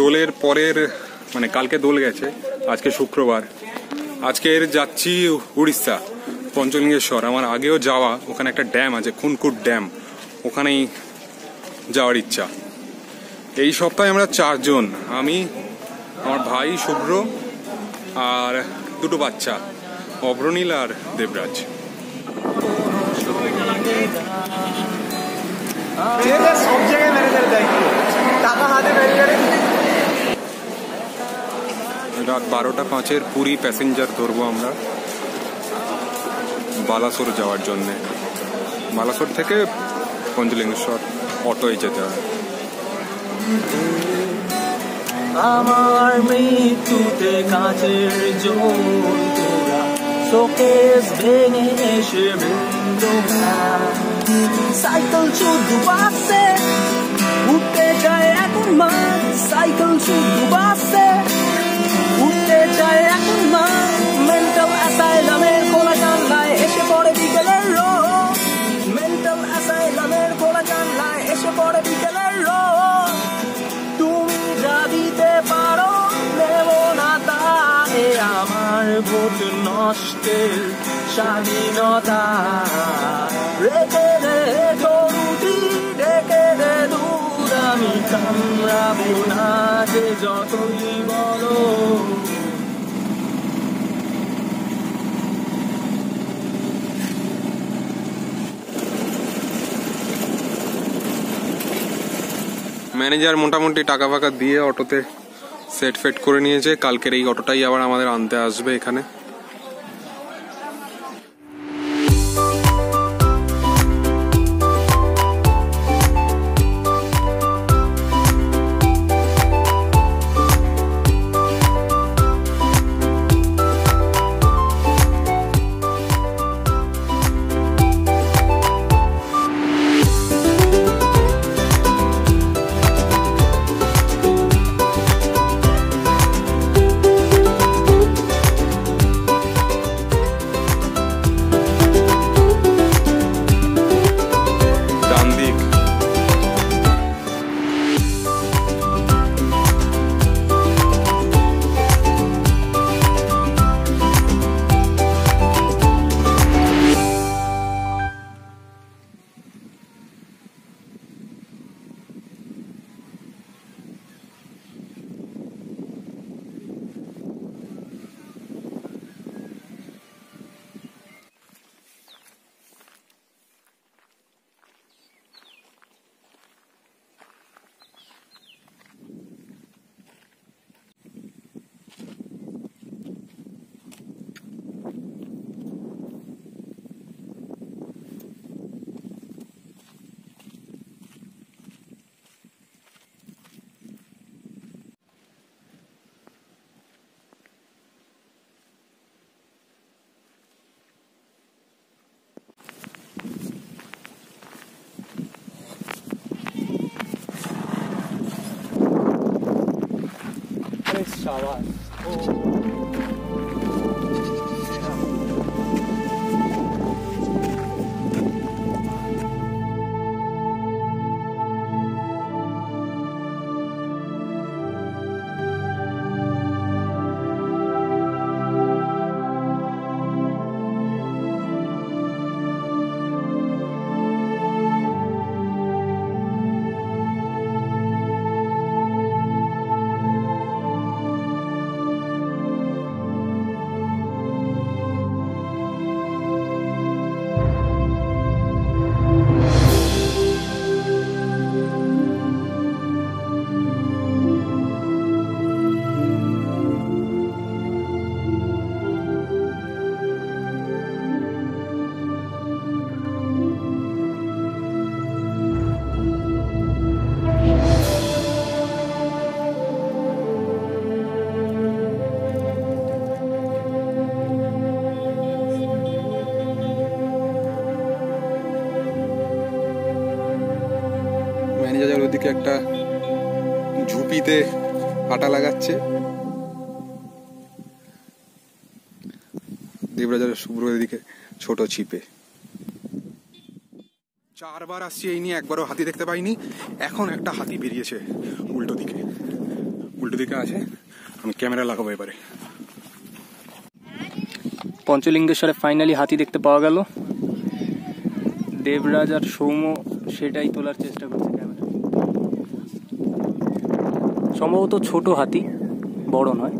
দোলের পরের মানে কালকে দোল গেছে, আজকে শুক্রবার। আজকের যাচ্ছি উড়িষ্যা, পঞ্চলিঙ্গেশ্বর। আমার আগেও যাওয়া, ওখানে একটা ড্যাম আছে খুনকুট ড্যাম, ওখানেই যাওয়ার ইচ্ছা। এই সপ্তাহে আমরা 4 জন, আমি, আমার ভাই শুভ্র আর 2 বাচ্চা, অভ্রনীল আর দেবরাজ। রাত 12:05 পুরী প্যাসেঞ্জার ধরবো আমরা বালাসোর যাওয়ার জন্যে। বালাসোর থেকে পঞ্চলিঙ্গেশ্বর অটোয় যেতে হয়। আমার মৃত্যুতে কাছের জোড়া শোকেস ভেঙে এসে সাইকেল শুধু বাসে উঠতে চায় এখন মা, সাইকেল শুধু বাসে উঠতে চায় এখন মা। মেন্টাল অ্যাসাইলামের খোলা জানলায় এসে পড়ে বিকেলের রোদ, মেন্টাল অ্যাসাইলামের খোলা জানলায় এসে পড়ে বিকেলের রোদ। তুমি যা দিতে পারো নেব না তা, এ আমার ভোট নষ্টের স্বাধীনতা। রেখে দে তরুটি, রেখে দে দূর, আমি কামড়াবো না যে যতই বলো। ম্যানেজার মোটামুটি টাকা ফাকা দিয়ে অটোতে সেট ফেট করে নিয়েছে। কালকের এই অটোটাই আবার আমাদের আনতে আসবে এখানে। Shabash. ওদিকে একটা ঝুপিতে আটা লাগাচ্ছে। দেবরাজের শুভ্র এদিকে ছোট ছিপে। 4 বার আসছি এই নিয়ে, একবারও হাতি দেখতে পাইনি। এখন একটা হাতি বেরিয়েছে উল্টো দিকে, উল্টো দিকে আছে, আমি ক্যামেরা লাগাবো এবারে। পঞ্চলিঙ্গেশ্বরে ফাইনালি হাতি দেখতে পাওয়া গেল। দেবরাজ আর সৌম্য সেটাই তোলার চেষ্টা করছে ক্যামেরা। সম্ভবত ছোট হাতি, বড় নয়।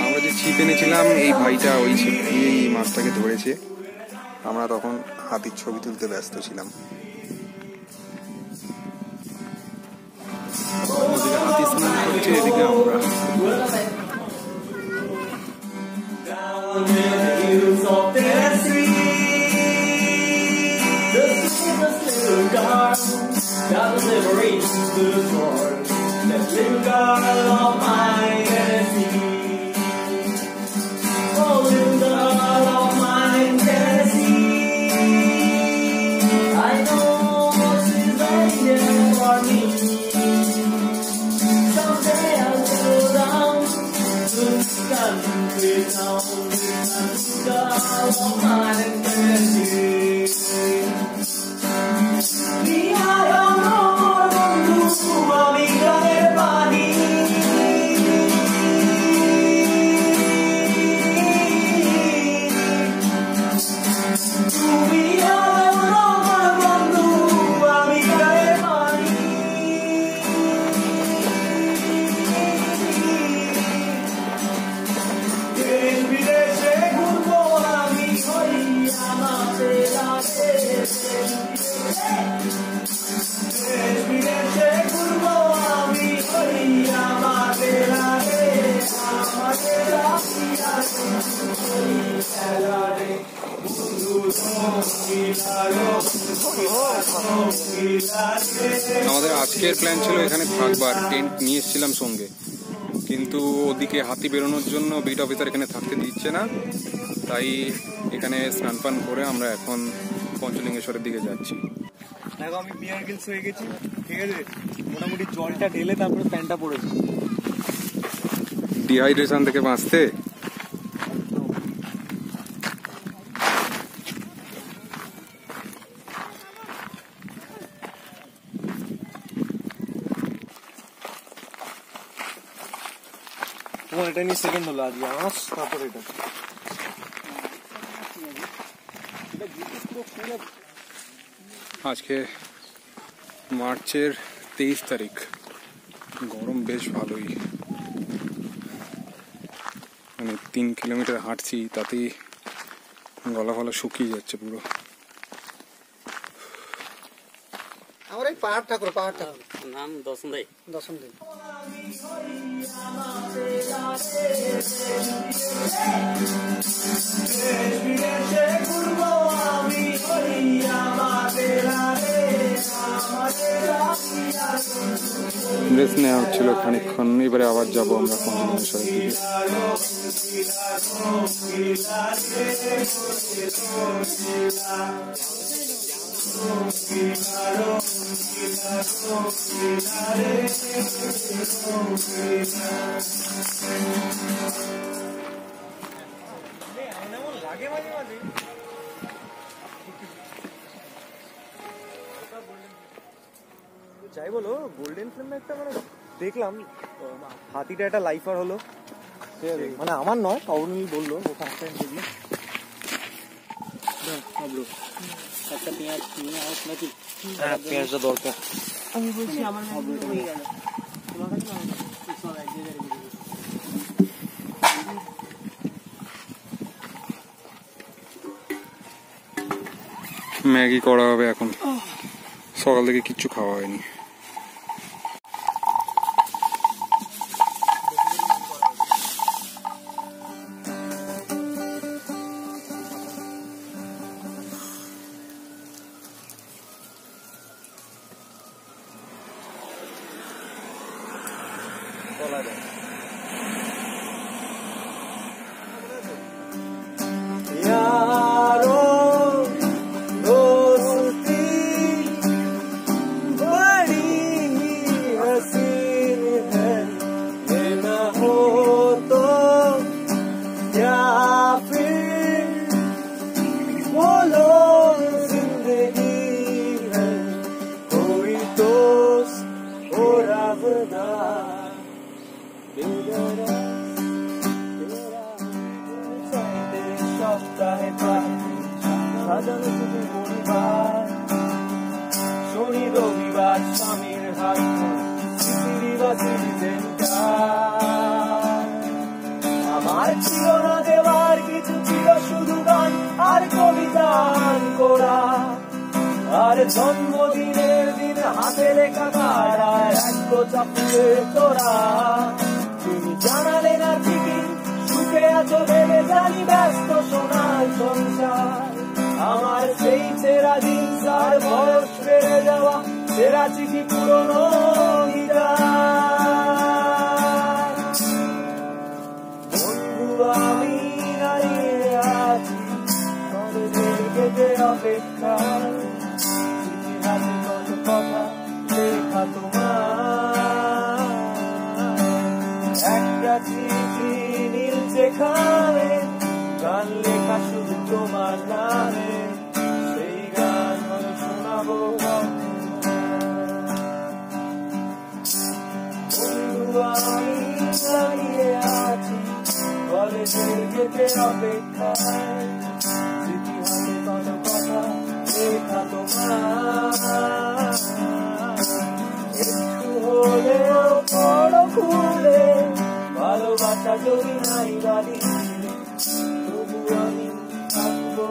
আমরা যে ছিপ এনেছিলাম, এই ভাইটা ওই ছিপ দিয়ে এই মাছটাকে ধরেছে। আমরা তখন হাতির ছবি তুলতে ব্যস্ত ছিলাম। ওদিকে হাতি স্নান করছে, এদিকে আমরা। আমাদের আজকের প্ল্যান ছিল এখানে থাকবার, টেন্ট নিয়ে এসেছিলাম সঙ্গে, কিন্তু ওদিকে হাতি বেরোনোর জন্য বিট অফিসার এখানে থাকতে দিচ্ছে না। তাই এখানে স্নান পান করে আমরা এখন পঞ্চলিঙ্গেশ্বরের দিকে যাচ্ছি। দেখো আমি বিয়ার গিলস হয়ে গেছি, ঠিক আছে, মোটামুটি জলটা ঢেলে তারপরে প্যান্টটা পরেছি। ডিহাইড্রেশন থেকে বাঁচতে তোমার এটা নিয়ে সেকেন্ড হলো আজকে আমার, তারপর এটা। আজকে মার্চের 23 তারিখ, গরম বেশ ভালোই। মানে 3 কিলোমিটার হাঁটছি, তাতেই গলা ফলা শুকিয়ে যাচ্ছে পুরো। আমার এই পাহাড় ঠাকুর নাম দর্শন দেয়। রেস্ট নেওয়া হচ্ছিল খানিকক্ষণ, এবারে আবার যাবো আমরা পঞ্চলিঙ্গেশ্বরের দিকে। লাগে মাঝে মাঝে যাই বলো, গোল্ডেন ফিল্ম একটা মানে দেখলাম, হাতিটা একটা লাইফার হলো, মানে আমার নয়, অবনীল বললো ও ফার্স্ট টাইম দেখলো। একটা পেঁয়াজ নিয়ে আস নাকি? হ্যাঁ, পেঁয়াজটা দরকার। আমি বলছি আমার হয়ে গেল। তোমার কাছে ম্যাগি করা হবে এখন, সকাল থেকে কিচ্ছু খাওয়া হয়নি। রবিবার স্বামীর হাত আমার ছিল না দেওয়ার কিছু, ছিল শুধু গান আর কবিতা করা, আর জন্মদিনের দিন হাতে লেখা কার্ড আর এক গোছা ফুলের তোড়া। তুমি জানালে না ঠিকই সুখে আছো ভেবে, জানি ব্যস্ত সোনার সংসার। আমার সেই ছেঁড়া জিন্স আর বয়স বেড়ে যাওয়া ছেঁড়া চিঠি পুরনো বন্ধু, আমি দাঁড়িয়ে আছি কলেজের গেটে অপেক্ষায়। চিঠি হাতে কত কথা লেখা তোমার, একটা চিঠি নীলচে খামে, গান লেখা শুধু তোমার নামে, সেই গান হলো শোনাবো বন্ধু। আমি দাঁড়িয়ে আছি কলেজের গেটে অপেক্ষায়, চিঠি হাতে কত কথা লেখা তোমার, একটু হলেও পড়ো খুলে, ভালোবাসা যদি নাই বাড়ি, তবু আমি থাকবো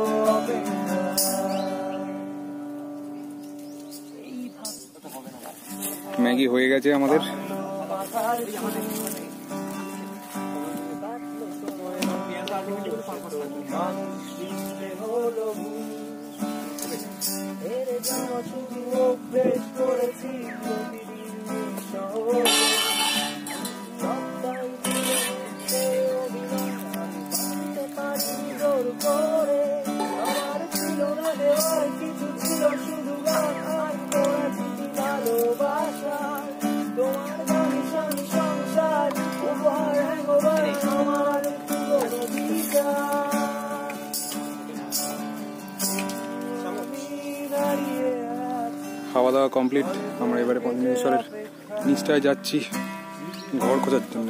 ম্যাগি হয়ে গেছে আমাদের। আমার ছিল না দেওয়ার কিছু, ছিল শুধু গান আর তোরা চিঠি ভালোবাসা। তোমার দামি স্বামী সংসার উপহার হ্যাঙ্গোভার আমার পুরনো গীতা। খাওয়া দাওয়া কমপ্লিট। আমরা এবারে পঞ্চলিঙ্গেশ্বরের নিচটায় যাচ্ছি ঘর খোঁজার জন্য।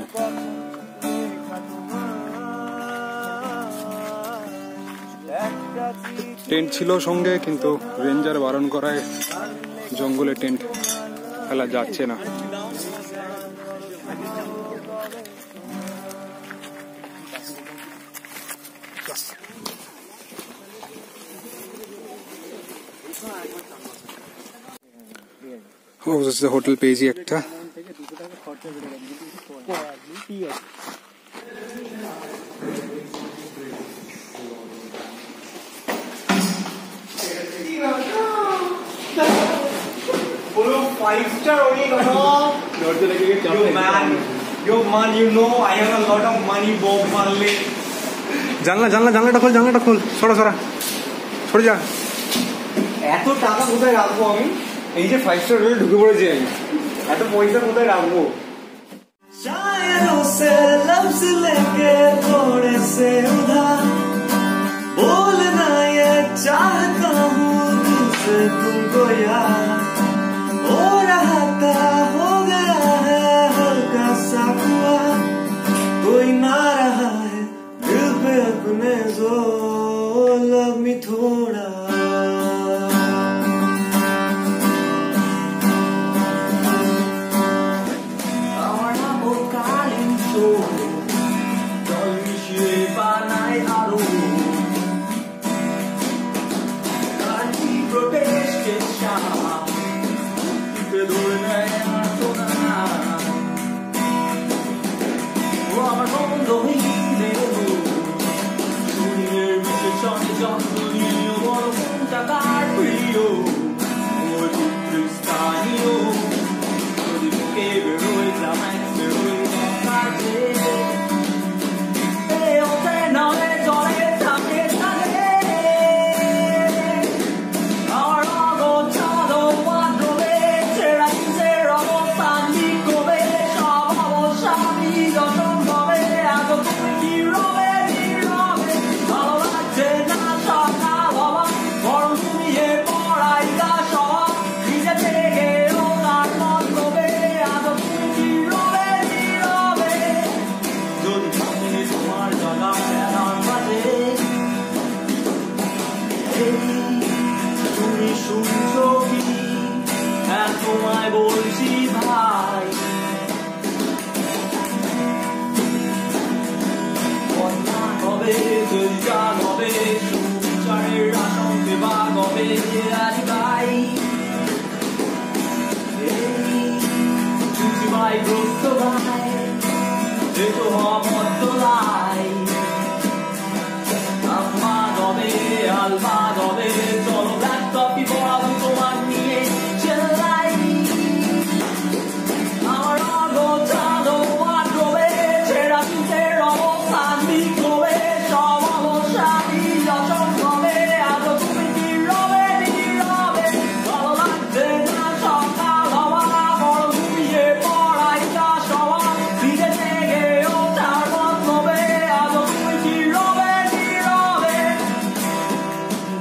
টেন্ট ছিল সঙ্গে, কিন্তু রেঞ্জার বারণ করায় জঙ্গলে টেন্ট ফেলা যাচ্ছে না। অবশেষে হোটেল পেয়েছি একটা। Five-star only, Yo man, you know I have a lot of money, Bob Marley. জানলাটা খোল, সরা সরে যা। এত টাকা কোথায় রাখবো আমি? এই যে 5-star হোটেলে ঢুকে পড়েছি আমি, এত পয়সা কোথায় রাখবো? शायरों से लफ्ज लेके थोड़े से उधार, बोलना ये चाहता हूँ तुमसे तुमको यार। हो रहा था हो गया है हल्का सा हुआ, कोई ना रहा है दिल पे अपने जोर, लव मी थोड़ा। Protest তোমায় বলছি ভাই, অন্যায় হবে যদি জাগ হবে, সুবিচারের আসন্তে বাগ হবে আজ ভাই। এই ভাই গ্রস্ত ভাই, যেত মধ্য লাই, আম্মা দবে আলমা দবে, চলো ব্ল্যাক কপি পড়াবো তোমার নিয়ে চেল্লাই। আমার অগোছালো ওয়ার্ড্রোবে ছেঁড়া পিঠের অবস্থান বিক্ষোভে, সব অবসাদী অসম্ভবে, আজও তুমি নীরবে নীরবে। ভালো লাগছে না সকাল হওয়া, বড় ঘুমিয়ে পড়াই চাষ হওয়া, ফিরে থেকে ওঠার মতলবে, আজও তুমি নীরবে নীরবে।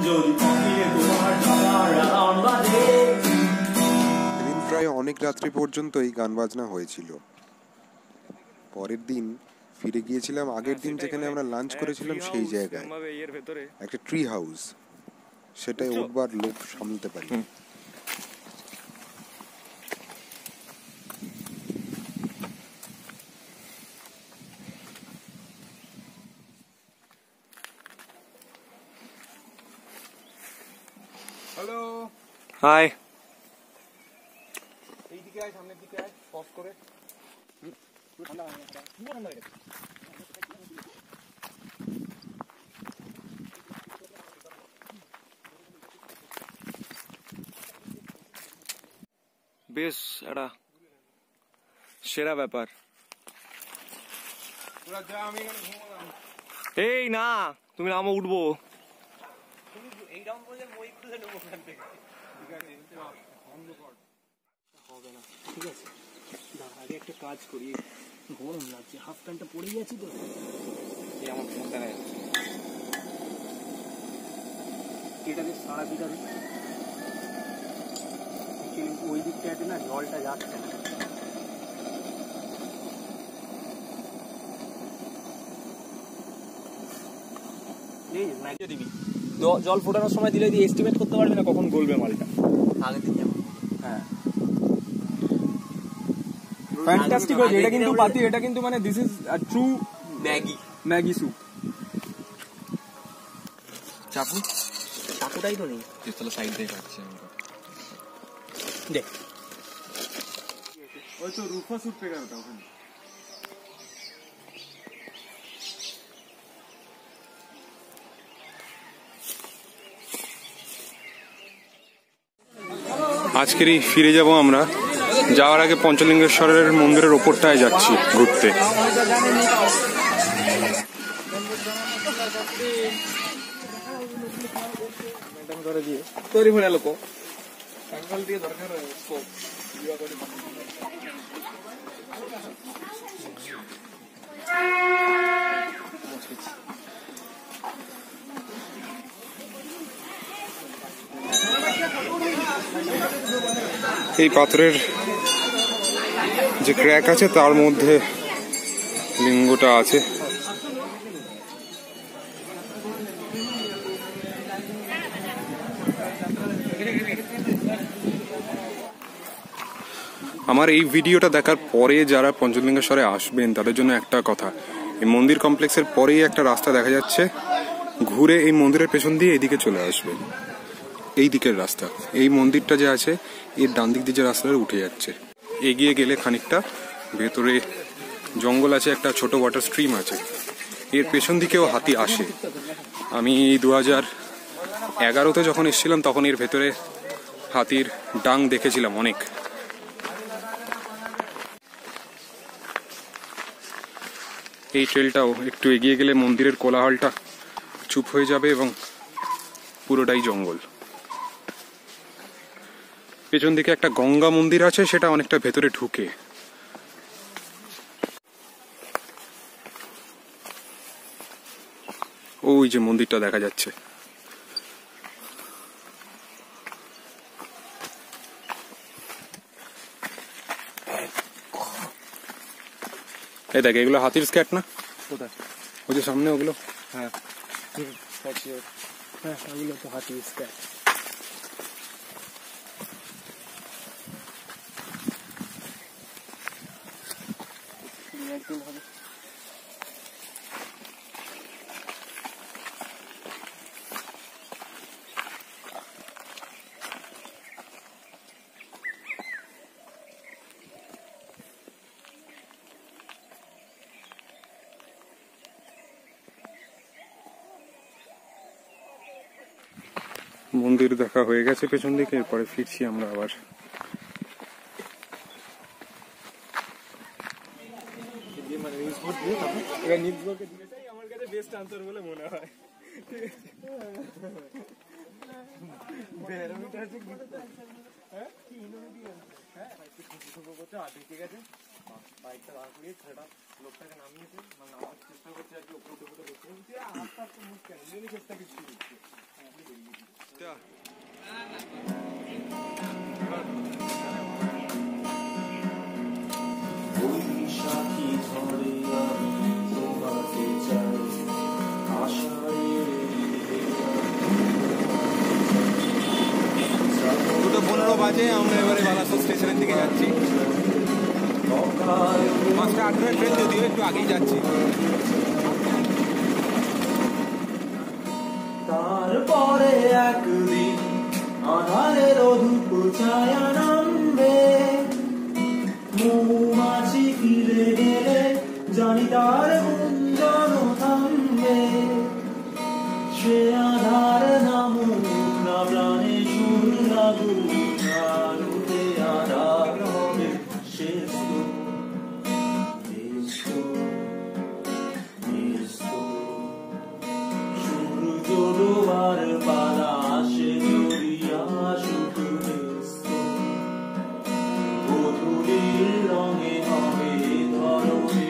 যদি কমিয়ে তোমার টাকার অ্যালার্ম বাজে। সেদিন প্রায় অনেক রাত্রি পর্যন্ত এই গান বাজনা হয়েছিল। পরের দিন ফিরে গিয়েছিলাম আগের দিন যেখানে আমরা লাঞ্চ করেছিলাম সেই জায়গায়, একটা ট্রি হাউস। সেটাই উঠবার লোক সামলাতে পারি। Hello, hi. এইদিকে আয়, সামনের দিকে আয়, পজ করে। বেশ একটা সেরা ব্যাপার। তোরা যা, আমি এখানে ঘুমালাম। এই না, তুমি নামো, উঠবো। এইরকম বলে মই খুলে নেবো ওখান থেকে। হবে না, ঠিক আছে দাঁড়া, আগে একটা কাজ করি। গরম লাগছে, হাফ প্যান্টটা পরে গেছি তো। আমার ফোন দেখা যাচ্ছে। এটাকে সারা দিটা ওই দিকটাতে না জলটা যাচ্ছে না। দিবি জল ফোটানোর সময় দিলে এস্টিমেট করতে পারবি না কখন গলবে মালটা। আগের দিন যেমন হ্যাঁ, ফ্যান্টাস্টিক হয়েছে এটা কিন্তু পাতি। এটা কিন্তু মানে this is true Maggi soup. চাপু চাকুটাই তো নেই। তাহলে সাইড দিয়ে কাটছে দেখ, ওই তো রুফা স্যুপ পেয়ে গেল ওখানে। আজকেরই ফিরে যাব আমরা। যাওয়ার আগে পঞ্চলিঙ্গেশ্বরের মন্দিরের ওপরটায় যাচ্ছি ঘুরতে। তৈরি হয়ে লোক এই পাথরের যে ক্র্যাক আছে তার মধ্যে লিঙ্গটা আছে। আমার এই ভিডিওটা দেখার পরে যারা পঞ্চলিঙ্গেশ্বরে আসবেন তাদের জন্য একটা কথা, এই মন্দির কমপ্লেক্সের পরেই একটা রাস্তা দেখা যাচ্ছে, ঘুরে এই মন্দিরের পেছন দিয়ে এদিকে চলে আসবেন। এই দিকের রাস্তা, এই মন্দিরটা যে আছে এর ডান দিক দিয়ে যে রাস্তাটা উঠে যাচ্ছে। এগিয়ে গেলে খানিকটা ভেতরে জঙ্গল আছে, একটা ছোট ওয়াটার স্ট্রিম আছে, এর পেছন দিকেও হাতি আসে। আমি 2011-তে যখন এসেছিলাম তখন এর ভেতরে হাতির ডাং দেখেছিলাম অনেক। এই ট্রেলটাও একটু এগিয়ে গেলে মন্দিরের কোলাহলটা চুপ হয়ে যাবে এবং পুরোটাই জঙ্গল। পেছন দিকে একটা গঙ্গা মন্দির আছে, সেটা অনেকটা ভেতরে ঢুকে। ওই যে মন্দিরটা দেখা যাচ্ছে, এই দেখ, এগুলো হাতির স্ক্যাট না? কোথায়? ওই যে সামনে ওগুলো। হ্যাঁ, হ্যাঁ ওগুলো তো হাতি স্ক্যাট। দিন হবে। মন্দির দেখা হয়ে গেছে পেছন দিকে, এরপরে ফিরছি আমরা আবার। আমার কাছে বেস্ট আনসার বলে মনে হয়। ঠিক আছে, বাইকটা বার করিয়ে ছেলেটা লোকটাকে নামিয়েছে, মানে নামার চেষ্টা করছে আর কি, ওপরে উঠে বসে আস্তে আস্তে মুখ কেন নিজেরই চেষ্টা কিছু দিচ্ছে। বৈশাখী ঝড়ে আমি তোমাকে চাই, আষাঢ়ের 2:15 বাজে, আমরা এবারে বালাসোর স্টেশনের দিকে যাচ্ছি। 5:08 ট্রেন, যদিও একটু আগেই যাচ্ছি। তারপরে একদিন আধারের ধূপ ছায়া নামবে, মৌমাছি ফিরে গেলে জানি তার গুঞ্জন থামবে। সে আধার নামুক না প্রাণে সুর লাগুক, আলোতে আধার হবে শেষ তো। সূর্য ডোবার পালা আসে জড়িয়া সুখ ব্যস্ত, গোধূলির রঙে হবে ধরণী